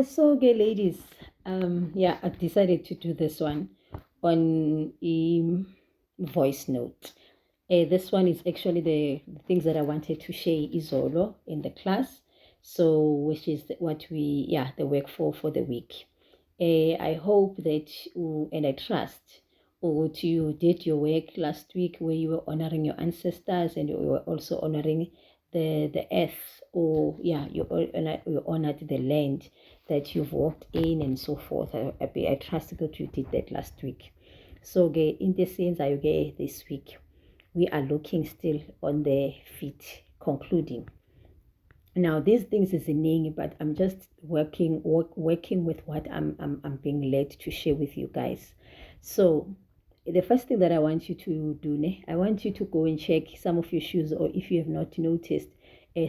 So, okay, ladies, yeah, I decided to do this one on voice note. This one is actually the things that I wanted to share Izolo in the class. So, which is what the work for the week. I hope that, and I trust, you did your work last week where you were honoring your ancestors and you were also honoring the earth, or you honored the land that you've walked in and so forth. I trust that you did that last week. So, in the sense, this week we are looking still on the feet, concluding. Now, these things is a name, but I'm just working with what I'm being led to share with you guys. So, the first thing that I want you to do, I want you to go and check some of your shoes, or if you have not noticed,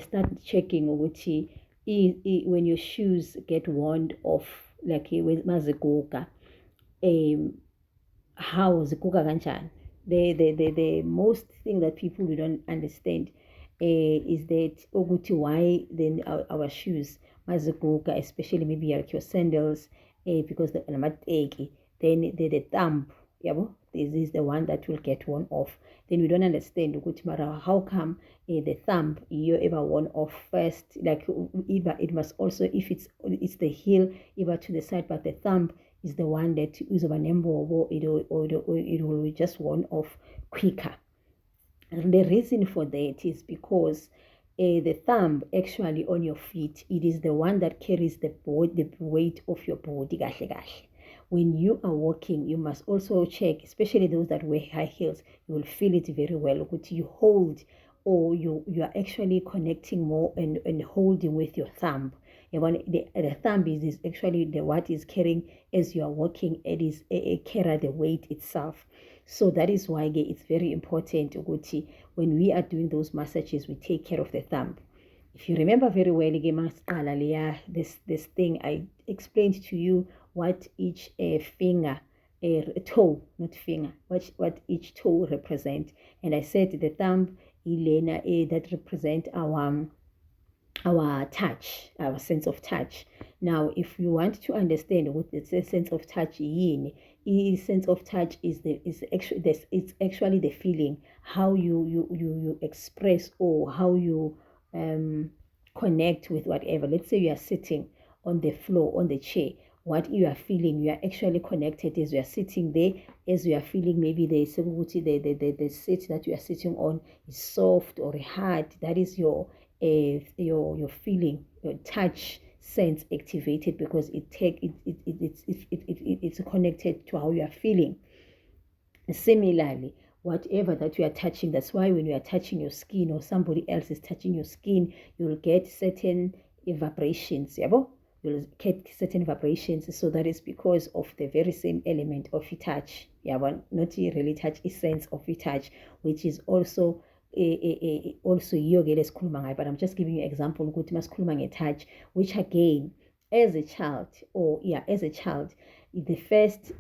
start checking when your shoes get worn off, like with maziguga, how ziguga kanjani. The most thing that people don't understand is that why then our shoes maziguga, especially maybe like your sandals, because the then the thumb, this is the one that will get worn off. Then we don't understand how come the thumb you ever worn off first, like it must also, if it's the heel ever to the side, but the thumb is the one that is over number, or it will just worn off quicker. And the reason for that is because the thumb actually on your feet, it is the one that carries the weight of your body. When you are walking, you must also check, especially those that wear high heels, you will feel it very well. You hold, or you are actually connecting more and holding with your thumb. The thumb is actually what is carrying as you are walking. It is carry the weight itself. So that is why it's very important when we are doing those massages, we take care of the thumb. If you remember very well, this thing I explained to you what each finger, toe, not finger, what each toe represent, and I said the thumb, Elena, that represent our touch, our sense of touch. Now, if you want to understand what the sense of touch sense of touch is it's actually the feeling, how you express, or how you connect with whatever. Let's say you are sitting on the floor, on the chair. What you are feeling, you are actually connected as you are sitting there, as you are feeling maybe the seat that you are sitting on is soft or hard. That is your feeling, your touch sense activated, because it's connected to how you are feeling. Similarly, whatever that you are touching, that's why when you are touching your skin, or somebody else is touching your skin, you will get certain vibrations. You'll get certain vibrations. So that is because of the very same element of your touch. Not really touch, a sense of your touch, which is also also but I'm just giving you an example ukuthi masikhuluma nge-touch, which again, as a child, the first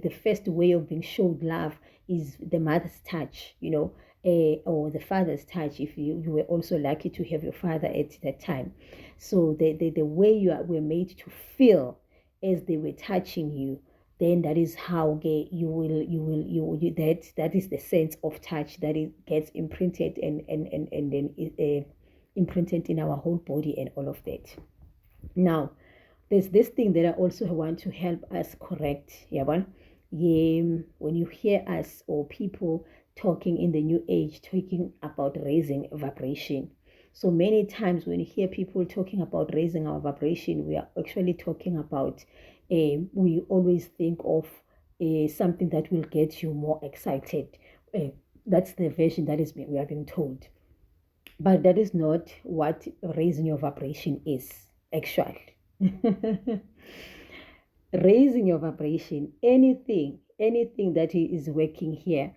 the first way of being showed love is the mother's touch, or the father's touch, if you were also lucky to have your father at that time. So the way were made to feel as they were touching you, then that is how that is the sense of touch that it gets imprinted and then imprinted in our whole body and all of that. Now, there's this thing that I also want to help us correct. When you hear us or people talking in the new age, talking about raising vibration. So many times when you hear people talking about raising our vibration, we are actually talking about, we always think of something that will get you more excited. That's the version that we are being told. But that is not what raising your vibration is, actually. Raising your vibration, anything that is working here,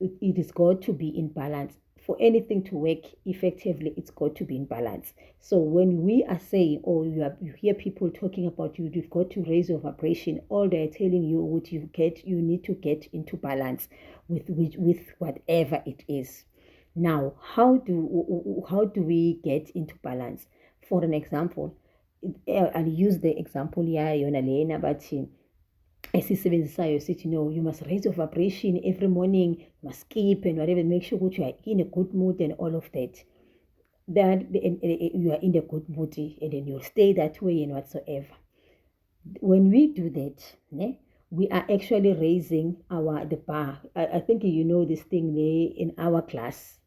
it is got to be in balance. For anything to work effectively, it's got to be in balance. So when we are saying, or you hear people talking about you've got to raise your vibration, all they're telling you what you need to get into balance with whatever it is. Now, how do we get into balance? For an example, I'll use the example yona lena bathi esisebenzisayo sithi no, you must raise your vibration every morning, you must skip and whatever, make sure that you are in a good mood and all of that. That you are in a good mood and then you'll stay that way and whatsoever. When we do that, we are actually raising the bar. I think you know this thing in our class.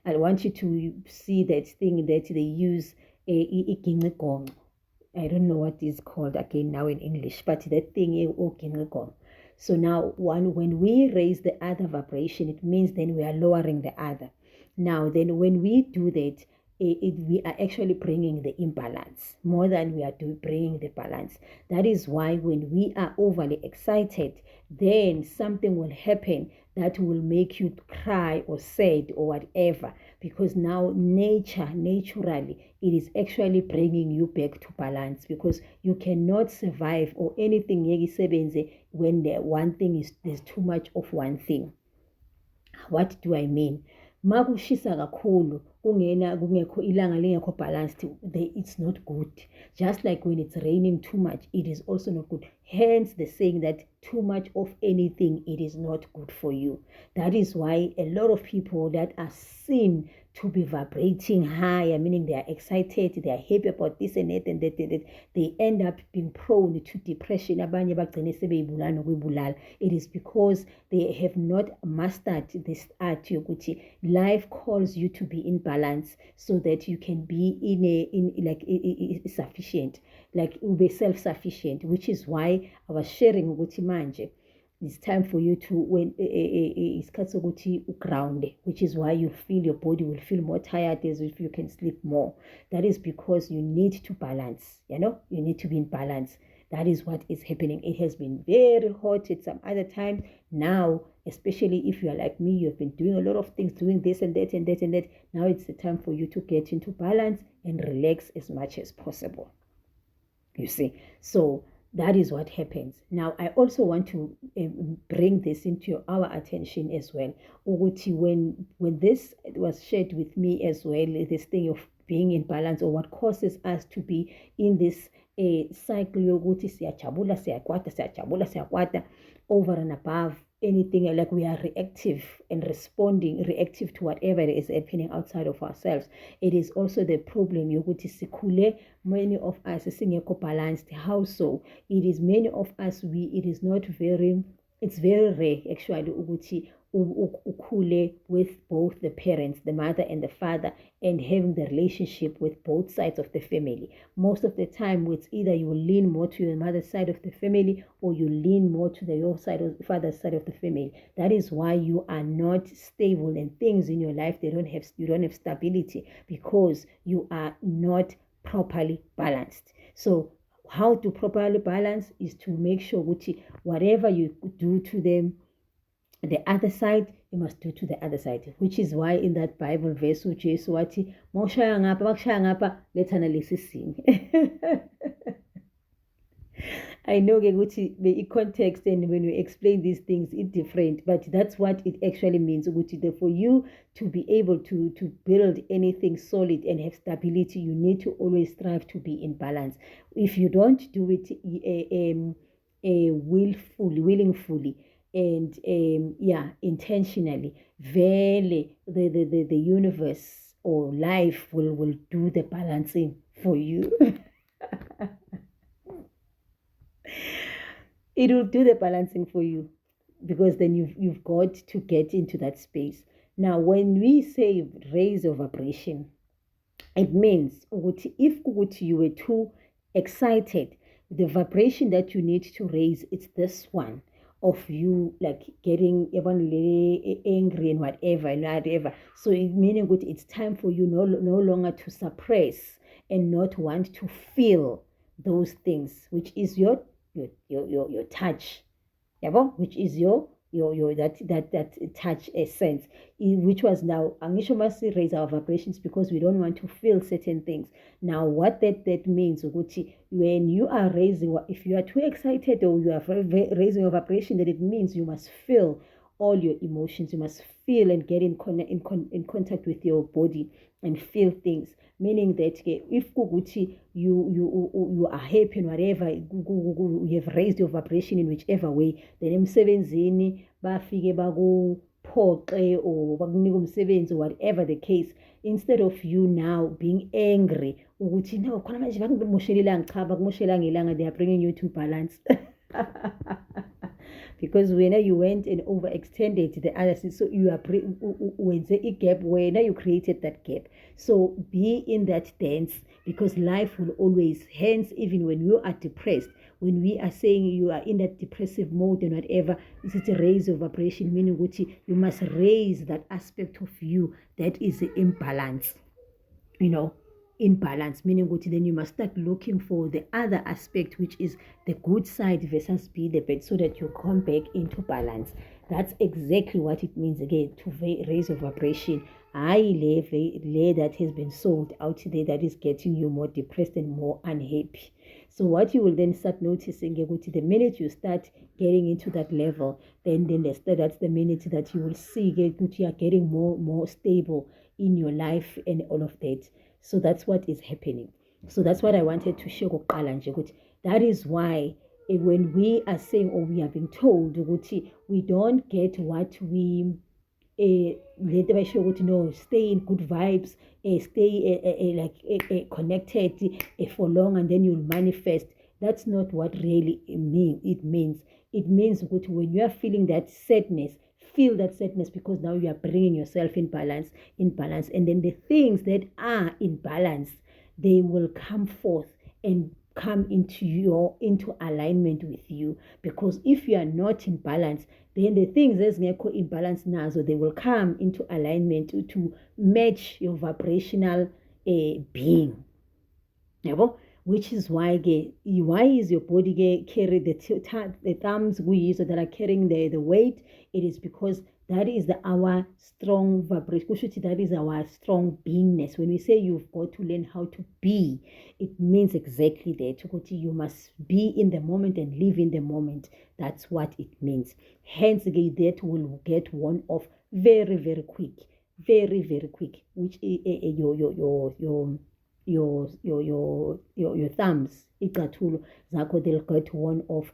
I want you to see that thing that they use. I don't know what it's called again now in English, but that thing. So now when we raise the other vibration, it means then we are lowering the other. Now then when we do that, we are actually bringing the imbalance more than we are bringing the balance. That is why when we are overly excited, then something will happen that will make you cry or sad or whatever, because now naturally, it is actually bringing you back to balance, because you cannot survive or anything when one thing there's too much of one thing. What do I mean? Makushisa kakhulu kungekho ilanga lingekho balanced, it's not good. Just like when it's raining too much, it is also not good. Hence the saying that too much of anything, it is not good for you. That is why a lot of people that are seen to be vibrating higher, meaning they are excited, they are happy about this and that, and that, they end up being prone to depression. It is because they have not mastered this art yokuthi life calls you to be in balance, so that you can be sufficient, like be self-sufficient, which is why I was sharing ukuthi manje it's time for you to when ground, which is why you feel your body will feel more tired, as if you can sleep more. That is because you need to balance, you need to be in balance. That is what is happening. It has been very hot at some other time. Now, especially if you are like me, you have been doing a lot of things, doing this and that and that and that. Now it's the time for you to get into balance and relax as much as possible. You see, so that is what happens. Now, I also want to bring this into our attention as well. When this was shared with me as well, this thing of being in balance, or what causes us to be in this cycle yokuthi siyajabula siyakwata over and above anything, like we are reactive and reactive to whatever is happening outside of ourselves. It is also the problem yokuthi sikhule, many of us singekho balanced. How so? It is many of us, it's very rare actually ukuthi ukhule with both the parents, the mother and the father, and having the relationship with both sides of the family. Most of the time, it's either you lean more to your mother's side of the family, or you lean more to your father's side of the family. That is why you are not stable, and things in your life, you don't have stability, because you are not properly balanced. So how to properly balance is to make sure whatever you do to them, the other side, you must do to the other side, which is why in that Bible verse uJesu wathi mawushaya ngapha bakushaya ngapha lethana lesi sini. I know the context, and when we explain these things, it's different, but that's what it actually means. For you to be able to build anything solid and have stability, you need to always strive to be in balance. If you don't do it willingly, and intentionally, really the universe or life will do the balancing for you. It will do the balancing for you, because then you've got to get into that space. Now, when we say raise your vibration, it means if you were too excited, the vibration that you need to raise, it's this one of you like getting angry and whatever. So it meaning it's time for you no longer to suppress and not want to feel those things, which is your touch, which is your that touch essence, which was now angisho masi raise our vibrations, because we don't want to feel certain things. Now what that means ukuthi when you are raising, if you are too excited or you are raising your vibration, that it means you must feel all your emotions. You must feel and get in contact with your body and feel things. Meaning that if you are happy and whatever, you have raised your vibration in whichever way, then emsebenzini bafike bakuphoxe or bakunika umsebenzi, whatever the case, instead of you now being angry ukuthi no khona manje bakumoshela ilanga, cha bakumoshela ilanga, they are bringing you to balance. Because when you went and overextended the other side, so you are when a gap, when you created that gap. So be in that dance, because life will always, hence even when you are depressed, when we are saying you are in that depressive mode and whatever, this is a raise of vibration, meaning which you must raise that aspect of you that is imbalance, in balance, meaning what then you must start looking for the other aspect, which is the good side versus be the bad, so that you come back into balance. That's exactly what it means again, to raise your vibration. I lay that has been sold out there that is getting you more depressed and more unhappy. So what you will then start noticing, the minute you start getting into that level, then that's the minute that you will see you are getting more stable in your life and all of that. So that's what is happening. So that's what I wanted to share. That is why when we are saying, or we are being told, we don't get what we stay in good vibes, stay connected for long, and then you'll manifest. That's not what really it means. It means when you are feeling that sadness, feel that sadness, because now you are bringing yourself in balance, and then the things that are in balance, they will come forth and come into alignment with you. Because if you are not in balance, then the things that's in balance now, so they will come into alignment to match your vibrational being. Which is why is your body carry the thumbs so that are carrying the weight? It is because that is our strong vibration. That is our strong beingness. When we say you've got to learn how to be, it means exactly that. You must be in the moment and live in the moment. That's what it means. Hence, that will get one off very, very quick. Very, very quick. Which your thumbs, they'll get one off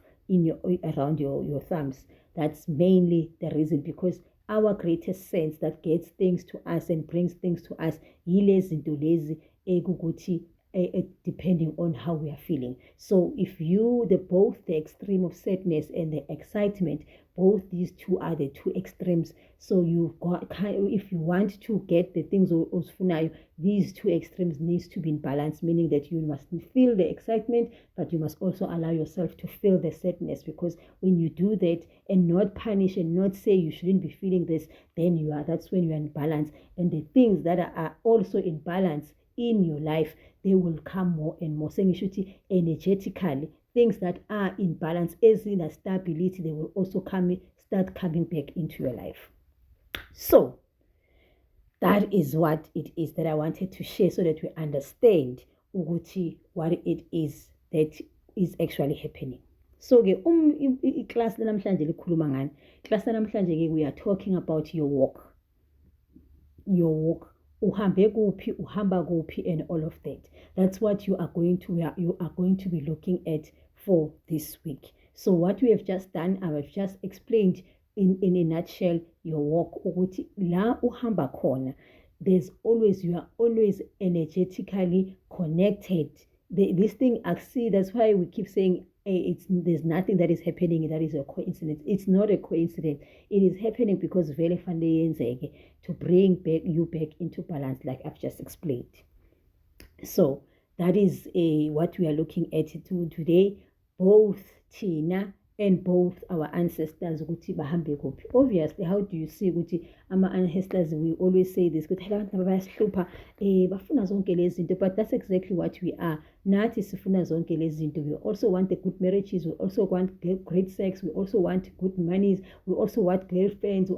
around your thumbs. That's mainly the reason, because our greatest sense that gets things to us and brings things to us, depending on how we are feeling. So if both the extreme of sadness and the excitement, both these two are the two extremes. So if you want to get the things these two extremes needs to be in balance, meaning that you must feel the excitement, but you must also allow yourself to feel the sadness. Because when you do that and not punish and not say you shouldn't be feeling this, then that's when you're in balance. And the things that are also in balance in your life, they will come more and more. Saying energetically, things that are in balance, as in a stability, they will also start coming back into your life. So that is what it is that I wanted to share, so that we understand what it is that is actually happening. So class namhlanje likhuluma ngani? Class namhlanje we are talking about your walk. Uhambe kuphi, uhamba kuphi, and all of that. That's what you are going to be looking at for this week. So what we have just done, I have just explained in a nutshell your walk. La uhamba khona, you are always energetically connected. This thing I see, that's why we keep saying there's nothing that is happening that is a coincidence. It's not a coincidence. It is happening because to bring you back into balance, like I've just explained. So that is what we are looking at today. Both Tina and both our ancestors, obviously, how do you see our ancestors? We always say this, but that's exactly what we are. We also want the good marriages, we also want great sex, we also want good monies, we also want girlfriends, we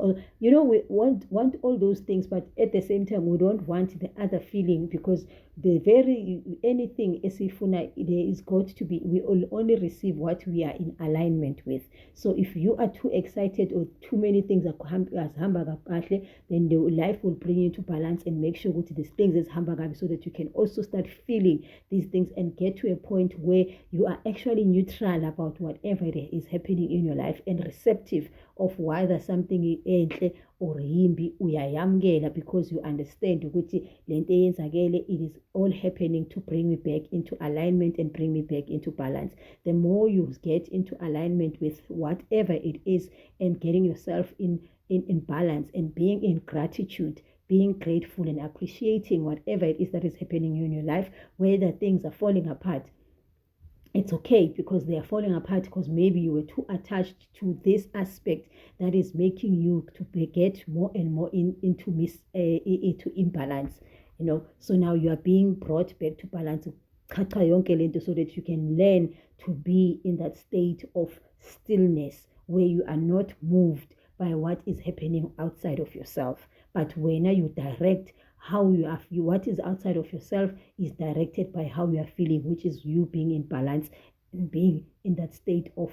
want all those things, but at the same time we don't want the other feeling, because the very anything esifuna, there is got to be, we will only receive what we are in alignment with. So if you are too excited or too many things are hamba kahle, then the life will bring you into balance and make sure that these things is hamba kahle, so that you can also start feeling these things and get to a point where you are actually neutral about whatever is happening in your life and receptive of whether something enhle or yimbi uyayamkela, because you understand ukuthi lento eyenzakele, it is all happening to bring me back into alignment and bring me back into balance. The more you get into alignment with whatever it is and getting yourself in balance and being in gratitude, being grateful and appreciating whatever it is that is happening in your life, whether things are falling apart, it's okay, because they are falling apart because maybe you were too attached to this aspect that is making you to get more and more into imbalance, so now you are being brought back to balance, so that you can learn to be in that state of stillness where you are not moved by what is happening outside of yourself, but when you direct how you are, what is outside of yourself is directed by how you are feeling, which is you being in balance and being in that state of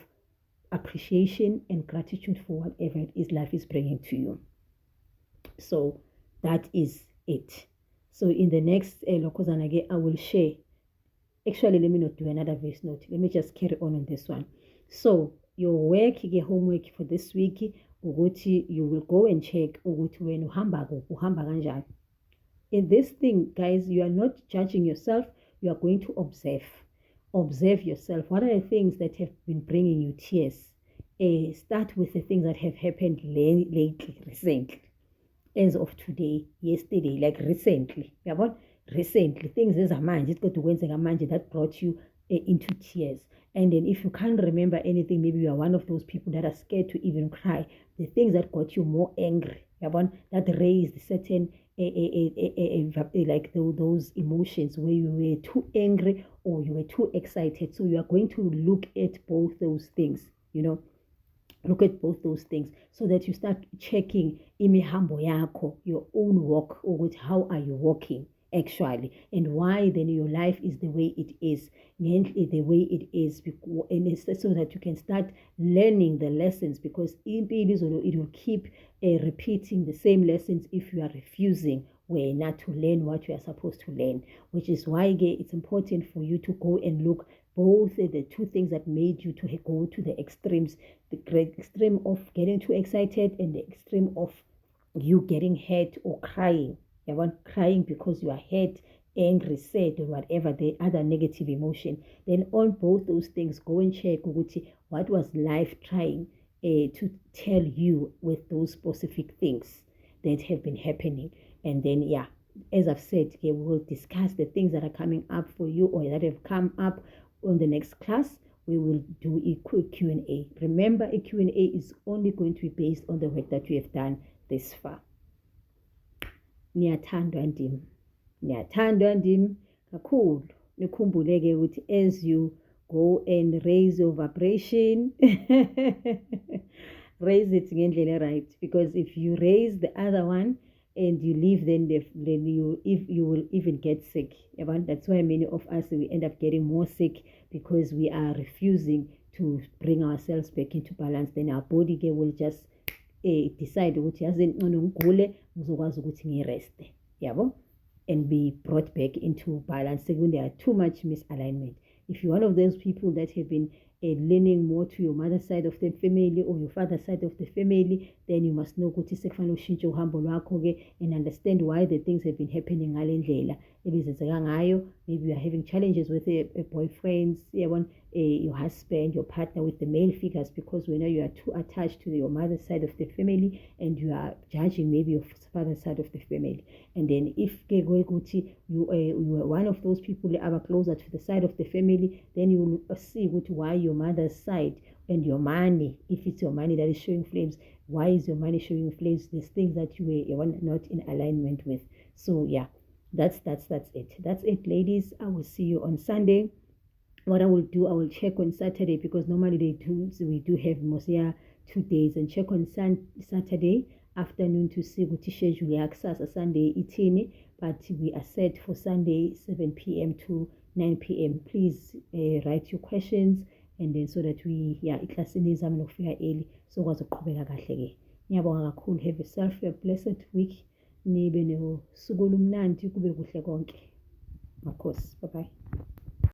appreciation and gratitude for whatever it is life is bringing to you. So that is it. So in the next Lokozana, I will share. Actually, let me not do another voice note. Let me just carry on this one. So your work, homework for this week, you will go and check when uhamba kanjani. In this thing, guys, you are not judging yourself. You are going to observe yourself. What are the things that have been bringing you tears? Start with the things that have happened lately, recently, as of today, yesterday, like recently. Recently, things as a man, just got to Wednesday, that brought you into tears. And then if you can't remember anything, maybe you are one of those people that are scared to even cry. The things that got you more angry, that raised certain like those emotions where you were too angry or you were too excited. So you are going to look at both those things, look at both those things, so that you start checking imihambo yako, your own walk, or with how are you walking actually, and why then your life is the way it is, the way it is, and it's so that you can start learning the lessons, because it will keep repeating the same lessons if you are refusing not to learn what you are supposed to learn, which is why it's important for you to go and look both the two things that made you to go to the extremes, the great extreme of getting too excited and the extreme of you getting hurt or crying. Crying because you are hurt, angry, sad, or whatever the other negative emotion. Then on both those things, go and check what was life trying to tell you with those specific things that have been happening. And then, as I've said, we will discuss the things that are coming up for you or that have come up on the next class. We will do a quick Q&A. Remember, a Q&A is only going to be based on the work that you have done this far. Niyathandwa ndim kakhulu. Nikhumbuleke ukuthi as you go and raise your vibration, raise it ngendlela right, because if you raise the other one and you leave, then you will even get sick. That's why many of us, we end up getting more sick, because we are refusing to bring ourselves back into balance. Then our body will just decide ukuthi yazi ngcono ngigule ngizokwazi ukuthi ngireste, and be brought back into balance when there are too much misalignment. If you're one of those people that have been leaning more to your mother's side of the family or your father's side of the family, then you must know ukuthi sekufanele ushintshe uhambo lwakho-ke and understand why the things have been happening ngale ndlela ebizenzeka ngayo. Maybe you are having challenges with a boyfriend, your husband, your partner, with the male figures, because when you are too attached to your mother's side of the family and you are judging maybe your father's side of the family. And then if you are one of those people that are closer to the side of the family, then you will see why your mother's side and your money, if it's your money that is showing flames, why is your money showing flames? These things that you were not in alignment with. So that's it. That's it, ladies. I will see you on Sunday. What I will do, I will check on Saturday, because normally we do have Mosia 2 days, and check on Saturday. afternoon to see ukuthi schedule yakusasa Sunday ithini, but we are set for Sunday 7 p.m. to 9 p.m. Please write your questions, and then so that we iklasini izame nokufika early sokwazi ukuqhubeka kahle ke. Ngiyabonga kakhulu. Have yourself a blessed week. Nibe nosuku olumnandi, kube kuhle konke. Of course. Bye bye.